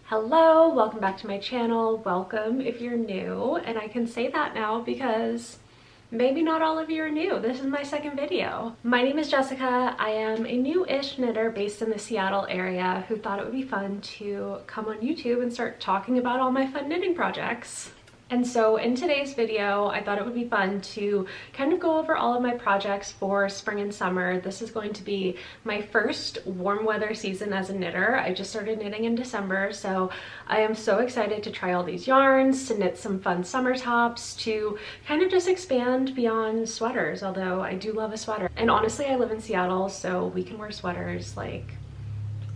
Hello, welcome back to my channel. Welcome if you're new, and I can say that now because maybe not all of you are new. This is my second video. My name is Jessica. I am a new-ish knitter based in the Seattle area who thought it would be fun to come on YouTube and start talking about all my fun knitting projects. And so in today's video, I thought it would be fun to kind of go over all of my projects for spring and summer. This is going to be my first warm weather season as a knitter. I just started knitting in December, so I am so excited to try all these yarns, to knit some fun summer tops, to kind of just expand beyond sweaters, although I do love a sweater. And honestly, I live in Seattle, so we can wear sweaters like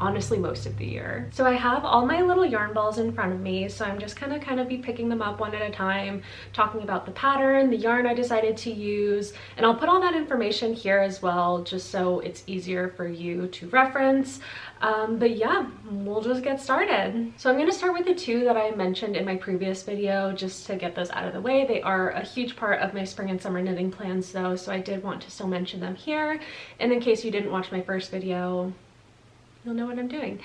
honestly most of the year. So I have all my little yarn balls in front of me, so I'm just gonna kind of be picking them up one at a time, talking about the pattern, the yarn I decided to use, and I'll put all that information here as well, just so it's easier for you to reference. But yeah, we'll just get started. So I'm gonna start with the two that I mentioned in my previous video, just to get those out of the way. They are a huge part of my spring and summer knitting plans though, so I did want to still mention them here. And in case you didn't watch my first video, you'll know what I'm doing.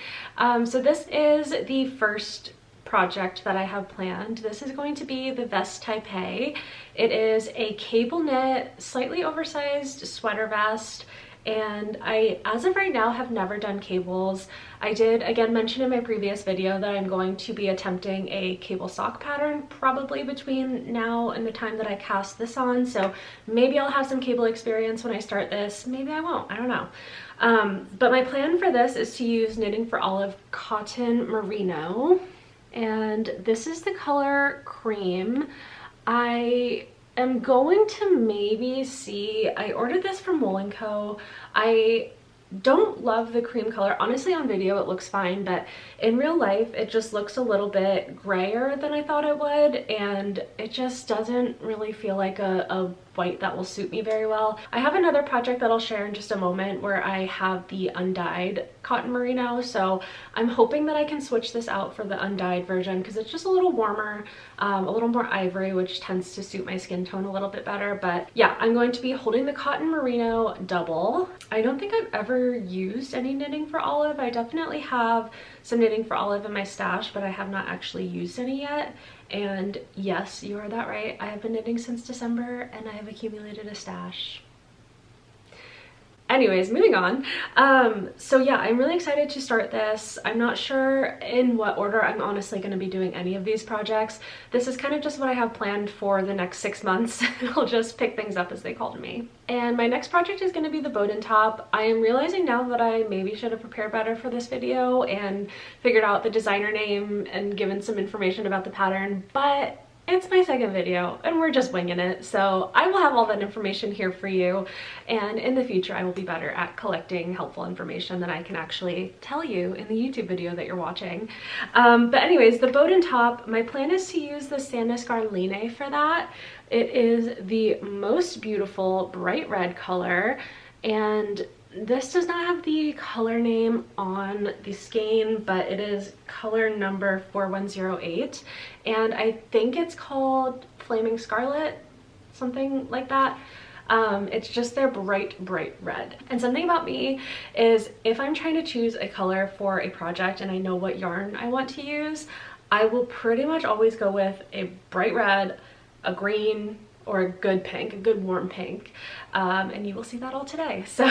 So this is the first project that I have planned. This is going to be the Vest Taipei. It is a cable knit, slightly oversized sweater vest, and I, as of right now, have never done cables. I did, again, mention in my previous video that I'm going to be attempting a cable sock pattern probably between now and the time that I cast this on, so maybe I'll have some cable experience when I start this. Maybe I won't, I don't know. But my plan for this is to use Knitting for Olive Cotton Merino, and this is the color Cream. I am going to maybe see, I ordered this from Wool & Co. I don't love the cream color. Honestly, on video it looks fine, but in real life it just looks a little bit grayer than I thought it would, and it just doesn't really feel like a white that will suit me very well. I have another project that I'll share in just a moment where I have the undyed cotton merino, so I'm hoping that I can switch this out for the undyed version because it's just a little warmer, a little more ivory, which tends to suit my skin tone a little bit better. But yeah, I'm going to be holding the cotton merino double. I don't think I've ever used any Knitting for Olive. I definitely have some Knitting for Olive in my stash, but I have not actually used any yet. And yes, you heard that right, I have been knitting since December and I have accumulated a stash. Anyways, moving on. So yeah, I'm really excited to start this. I'm not sure in what order I'm honestly going to be doing any of these projects. This is kind of just what I have planned for the next 6 months. I'll just pick things up as they call to me. And my next project is going to be the Bowden top. I am realizing now that I maybe should have prepared better for this video and figured out the designer name and given some information about the pattern, but it's my second video and we're just winging it, so I will have all that information here for you, and in the future I will be better at collecting helpful information that I can actually tell you in the YouTube video that you're watching. But anyways, the Bowden top, my plan is to use the Sandnes Garnline for that. It is the most beautiful bright red color, and this does not have the color name on the skein, but it is color number 4108, and I think it's called Flaming Scarlet, something like that. It's just their bright red. And something about me is if I'm trying to choose a color for a project and I know what yarn I want to use, I will pretty much always go with a bright red, a green, or a good pink, a good warm pink, and you will see that all today. So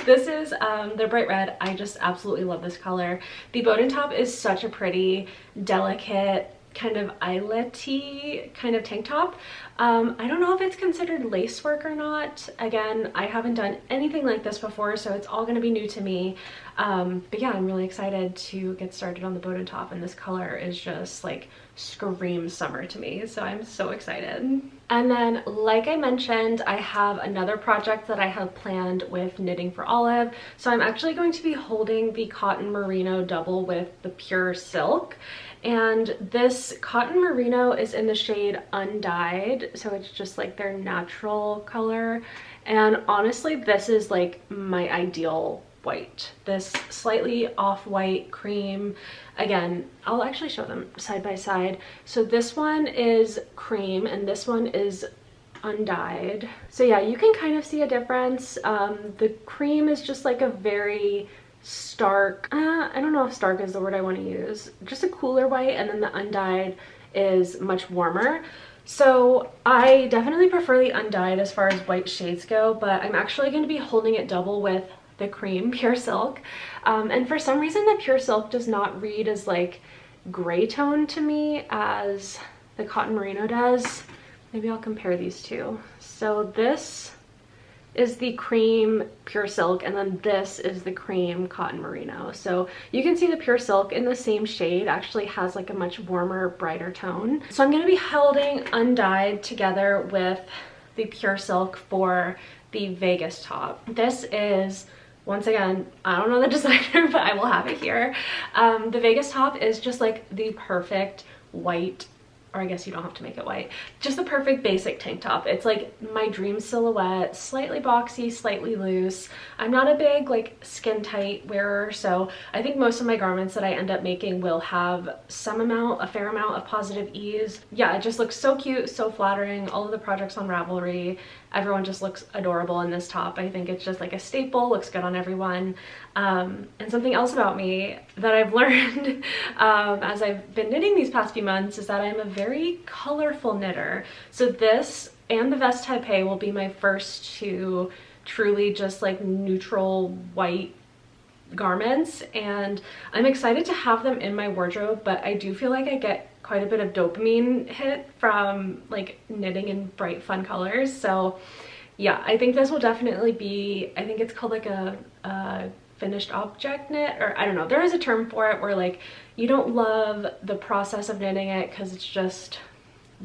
this is the bright red. I just absolutely love this color. The Bowden top is such a pretty, delicate, kind of eyelet-y kind of tank top. I don't know if it's considered lace work or not. Again, I haven't done anything like this before, so it's all gonna be new to me. But yeah, I'm really excited to get started on the Bowden top, and this color is just like screams summer to me, so I'm so excited. And then, like I mentioned, I have another project that I have planned with Knitting for Olive. So I'm actually going to be holding the cotton merino double with the pure silk. And this cotton merino is in the shade Undyed, so it's just like their natural color. And honestly, this is like my ideal white. This slightly off-white cream. Again, I'll actually show them side by side. So this one is cream and this one is undyed. So yeah, you can kind of see a difference. The cream is just like a very stark, I don't know if stark is the word I want to use, just a cooler white, and then the undyed is much warmer. So I definitely prefer the undyed as far as white shades go, but I'm actually going to be holding it double with the cream Pure Silk. And for some reason the Pure Silk does not read as like gray tone to me as the Cotton Merino does. Maybe I'll compare these two. So this is the cream Pure Silk, and then this is the cream Cotton Merino. So you can see the Pure Silk in the same shade actually has like a much warmer, brighter tone. So I'm going to be holding undyed together with the Pure Silk for the Vegas top. This is, once again, I don't know the designer, but I will have it here. The Vegas top is just like the perfect white, or I guess you don't have to make it white, just the perfect basic tank top. It's like my dream silhouette, slightly boxy, slightly loose. I'm not a big like skin tight wearer, so I think most of my garments that I end up making will have some amount, a fair amount of positive ease. Yeah, it just looks so cute, so flattering. All of the projects on Ravelry, everyone just looks adorable in this top. I think it's just like a staple, looks good on everyone. And something else about me that I've learned as I've been knitting these past few months is that I'm a very colorful knitter. So this and the Vest Taipei will be my first two truly just like neutral white garments, and I'm excited to have them in my wardrobe, but I do feel like I get quite a bit of dopamine hit from like knitting in bright fun colors. So yeah, I think this will definitely be, I think it's called like a finished object knit, or I don't know, there is a term for it where like you don't love the process of knitting it because it's just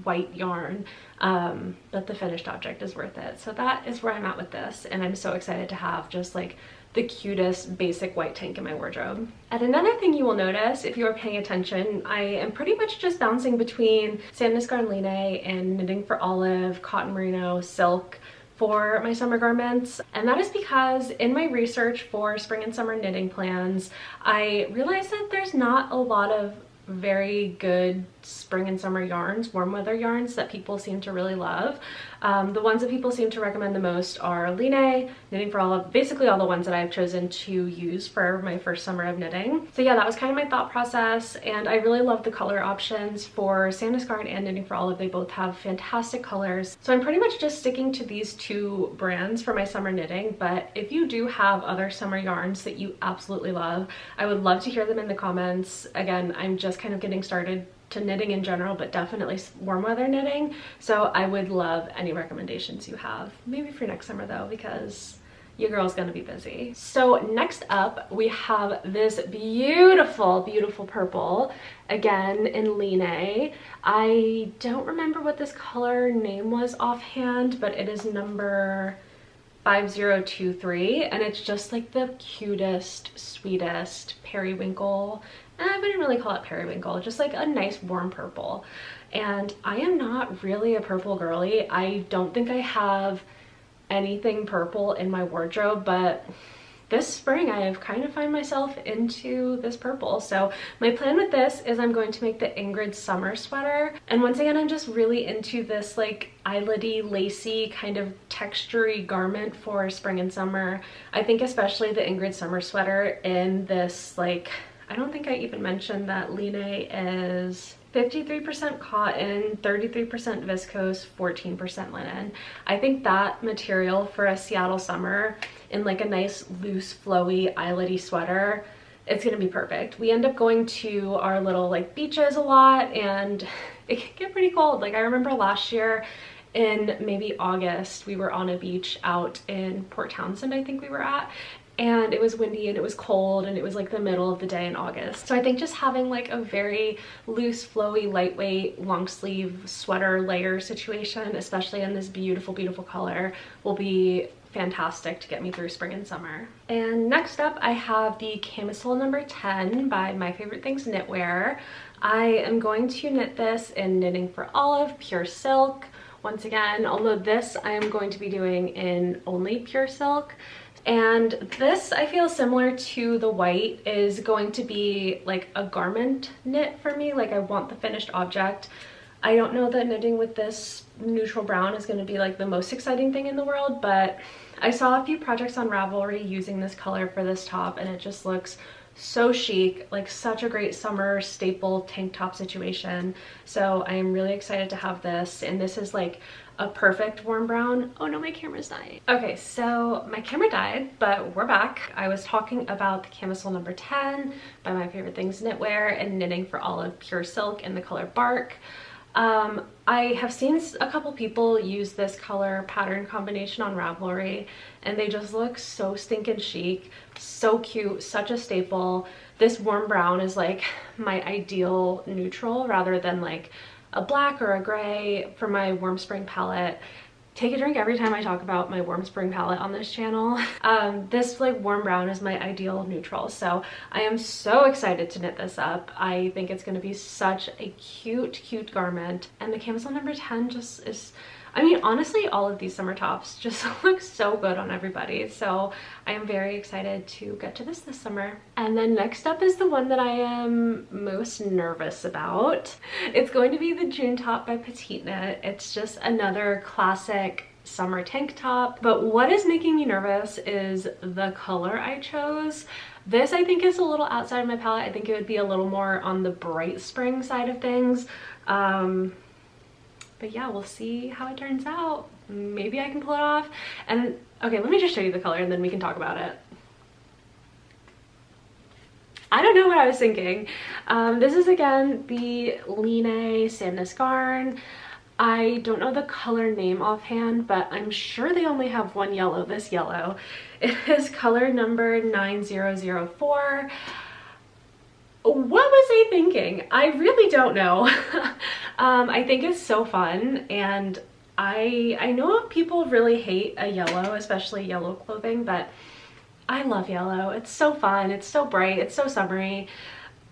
white yarn, but the finished object is worth it. So that is where I'm at with this, and I'm so excited to have just like the cutest basic white tank in my wardrobe. And another thing you will notice if you are paying attention, I am pretty much just bouncing between Sandnes Garn Line and Knitting for Olive, Cotton Merino, Silk for my summer garments. And that is because in my research for spring and summer knitting plans, I realized that there's not a lot of very good spring and summer yarns, warm weather yarns that people seem to really love. The ones that people seem to recommend the most are Line, Knitting for Olive, basically all the ones that I've chosen to use for my first summer of knitting. So yeah, that was kind of my thought process, and I really love the color options for Sandnes Garn and Knitting for Olive. They both have fantastic colors. So I'm pretty much just sticking to these two brands for my summer knitting, but if you do have other summer yarns that you absolutely love, I would love to hear them in the comments. Again, I'm just kind of getting started to knitting in general, but definitely warm weather knitting, so I would love any recommendations you have, maybe for next summer though, because your girl's gonna be busy. So next up we have this beautiful purple, again in Line. I don't remember what this color name was offhand, but it is number 5023, and it's just like the cutest, sweetest periwinkle. I wouldn't really call it periwinkle, just like a nice warm purple. And I am not really a purple girly. I don't think I have anything purple in my wardrobe, but this spring I have kind of find myself into this purple. So my plan with this is I'm going to make the Ingrid summer sweater. And once again, I'm just really into this like eyelet-y, lacy kind of textury garment for spring and summer. I think especially the Ingrid summer sweater in this, like, I don't think I even mentioned that Line is 53% cotton, 33% viscose, 14% linen. I think that material for a Seattle summer in like a nice loose flowy eyelet-y sweater, it's gonna be perfect. We end up going to our little like beaches a lot, and it can get pretty cold. Like I remember last year in maybe August, we were on a beach out in Port Townsend, I think we were at, and it was windy and it was cold and it was like the middle of the day in August. So I think just having like a very loose, flowy, lightweight, long sleeve sweater layer situation, especially in this beautiful color, will be fantastic to get me through spring and summer. And next up I have the camisole number 10 by My Favorite Things Knitwear. I am going to knit this in Knitting for Olive, Pure Silk. Once again, although this I am going to be doing in only Pure Silk. And this, I feel similar to the white, is going to be like a garment knit for me. Like I want the finished object. I don't know that knitting with this neutral brown is going to be like the most exciting thing in the world, but I saw a few projects on Ravelry using this color for this top and it just looks so chic, like such a great summer staple tank top situation. So I am really excited to have this, and this is like a perfect warm brown. Oh no, my camera's dying. Okay, so my camera died, but we're back. I was talking about the camisole number 10 by My Favorite Things Knitwear and Knitting for Olive Pure Silk in the color Bark. I have seen a couple people use this color pattern combination on Ravelry and they just look so stinking chic, so cute, such a staple. This warm brown is like my ideal neutral rather than like a black or a gray for my warm spring palette. Take a drink every time I talk about my warm spring palette on this channel. This like warm brown is my ideal neutral, so I am so excited to knit this up. I think it's going to be such a cute garment, and the camisole number 10 just is, I mean, honestly, all of these summer tops just look so good on everybody, so I am very excited to get to this summer. And then next up is the one that I am most nervous about. It's going to be the June top by Petite Knit. It's just another classic summer tank top, but what is making me nervous is the color I chose. This I think is a little outside of my palette. I think it would be a little more on the bright spring side of things. But yeah, we'll see how it turns out. Maybe I can pull it off. And okay, let me just show you the color and then we can talk about it. I don't know what I was thinking. This is again the Line Sandnes Garn. I don't know the color name offhand, but I'm sure they only have one yellow, this yellow. It is color number 9004. What was I thinking? I really don't know. I think it's so fun, and I know people really hate a yellow, especially yellow clothing, but I love yellow. It's so fun, it's so bright, it's so summery.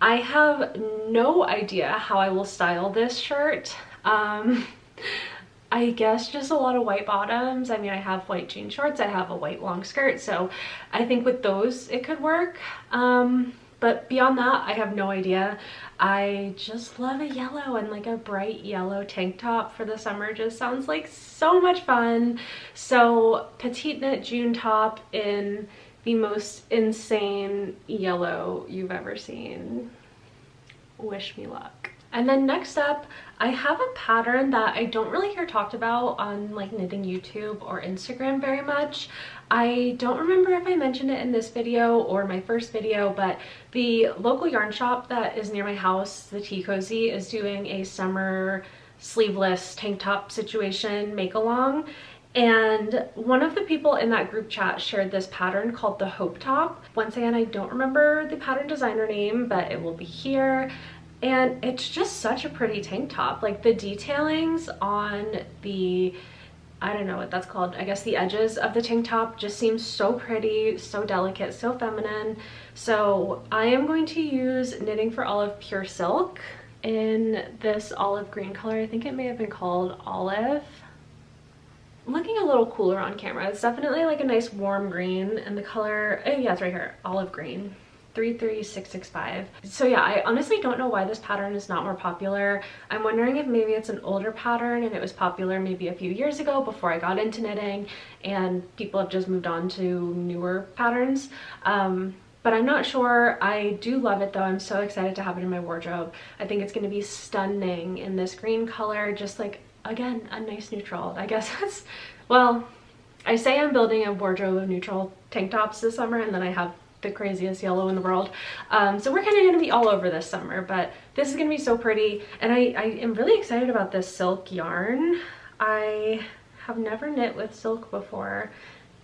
I have no idea how I will style this shirt. I guess just a lot of white bottoms. I mean, I have white jean shorts, I have a white long skirt, so I think with those it could work. But beyond that, I have no idea. I just love a yellow, and like a bright yellow tank top for the summer just sounds like so much fun. So Petite Knit June top in the most insane yellow you've ever seen. Wish me luck. And then next up, I have a pattern that I don't really hear talked about on like knitting YouTube or Instagram very much. I don't remember if I mentioned it in this video or my first video, but the local yarn shop that is near my house, the Tea Cozy, is doing a summer sleeveless tank top situation make along. And one of the people in that group chat shared this pattern called the Hope Top. Once again, I don't remember the pattern designer name, but it will be here. And it's just such a pretty tank top. Like the detailings on the, I don't know what that's called, I guess the edges of the tank top just seems so pretty, so delicate, so feminine. So I am going to use Knitting for Olive Pure Silk in this olive green color. I think it may have been called Olive. Looking a little cooler on camera. It's definitely like a nice warm green, and the color, oh yeah, it's right here, olive green. 33665. So yeah, I honestly don't know why this pattern is not more popular. I'm wondering if maybe it's an older pattern and it was popular maybe a few years ago before I got into knitting and people have just moved on to newer patterns. But I'm not sure. I do love it though. I'm so excited to have it in my wardrobe. I think it's going to be stunning in this green color, just like, again, a nice neutral. I guess that's, well, I say I'm building a wardrobe of neutral tank tops this summer and then I have the craziest yellow in the world. So we're kind of going to be all over this summer, but this is going to be so pretty. And I am really excited about this silk yarn. I have never knit with silk before,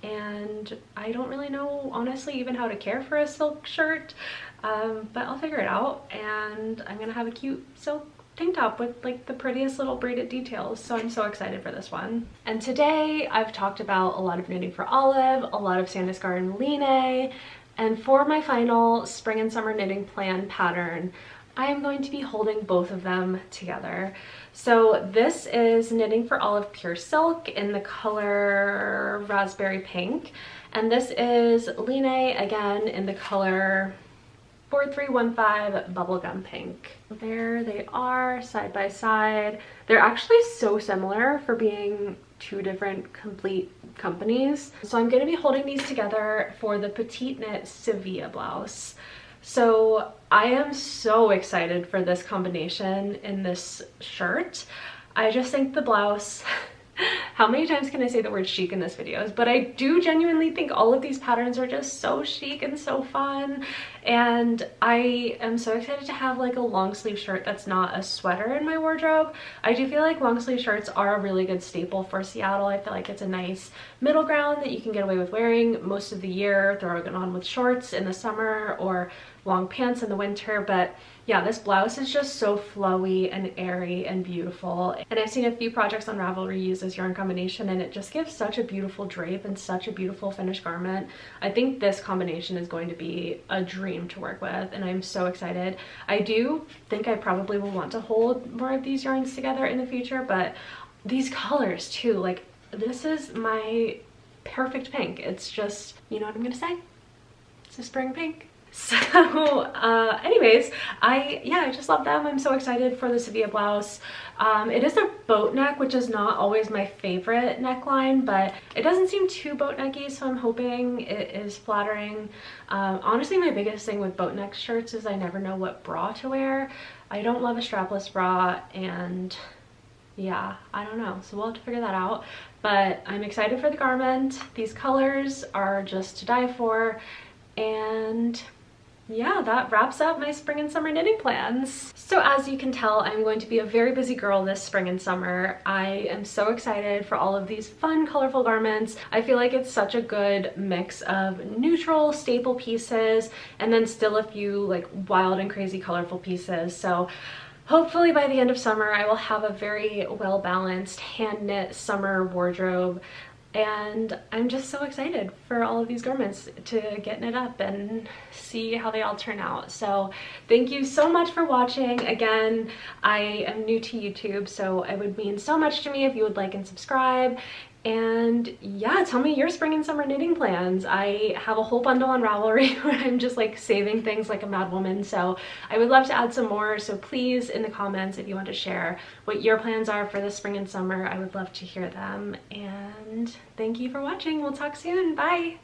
and I don't really know, honestly, even how to care for a silk shirt, but I'll figure it out, and I'm going to have a cute silk tank top with like the prettiest little braided details. So I'm so excited for this one. And today I've talked about a lot of Knitting for Olive, a lot of Sandnes Garn Line, and for my final spring and summer knitting plan pattern, I am going to be holding both of them together. So this is Knitting for Olive Pure Silk in the color Raspberry Pink, and this is Line again in the color 4315 Bubblegum Pink. There they are, side by side. They're actually so similar for being two different complete companies. So I'm going to be holding these together for the Petite Knit Sevilla blouse. So I am so excited for this combination in this shirt. I just think the blouse, how many times can I say the word chic in this video? But I do genuinely think all of these patterns are just so chic and so fun. And I am so excited to have like a long sleeve shirt that's not a sweater in my wardrobe. I do feel like long sleeve shirts are a really good staple for Seattle. I feel like it's a nice middle ground that you can get away with wearing most of the year, throw it on with shorts in the summer or long pants in the winter. But yeah, this blouse is just so flowy and airy and beautiful. And I've seen a few projects on Ravelry use this yarn combination, and it just gives such a beautiful drape and such a beautiful finished garment. I think this combination is going to be a dream to work with, and I'm so excited. I do think I probably will want to hold more of these yarns together in the future, but these colors too, like this is my perfect pink. It's just, you know what I'm gonna say? It's a spring pink. So anyways, I just love them. I'm so excited for the Sevilla blouse. It is a boat neck, which is not always my favorite neckline, but it doesn't seem too boat necky, so I'm hoping it is flattering. Honestly, my biggest thing with boat neck shirts is I never know what bra to wear. I don't love a strapless bra, and yeah, I don't know, so we'll have to figure that out. But I'm excited for the garment. These colors are just to die for, and yeah, that wraps up my spring and summer knitting plans. So as you can tell, I'm going to be a very busy girl this spring and summer. I am so excited for all of these fun, colorful garments. I feel like it's such a good mix of neutral, staple pieces, and then still a few like wild and crazy colorful pieces. So hopefully by the end of summer, I will have a very well-balanced hand knit summer wardrobe. And I'm just so excited for all of these garments to get knit up and see how they all turn out. So thank you so much for watching. Again, I am new to YouTube, so it would mean so much to me if you would like and subscribe. And yeah, tell me your spring and summer knitting plans. I have a whole bundle on Ravelry where I'm just like saving things like a mad woman, so I would love to add some more. So please, in the comments, if you want to share what your plans are for the spring and summer, I would love to hear them. And thank you for watching. We'll talk soon. Bye.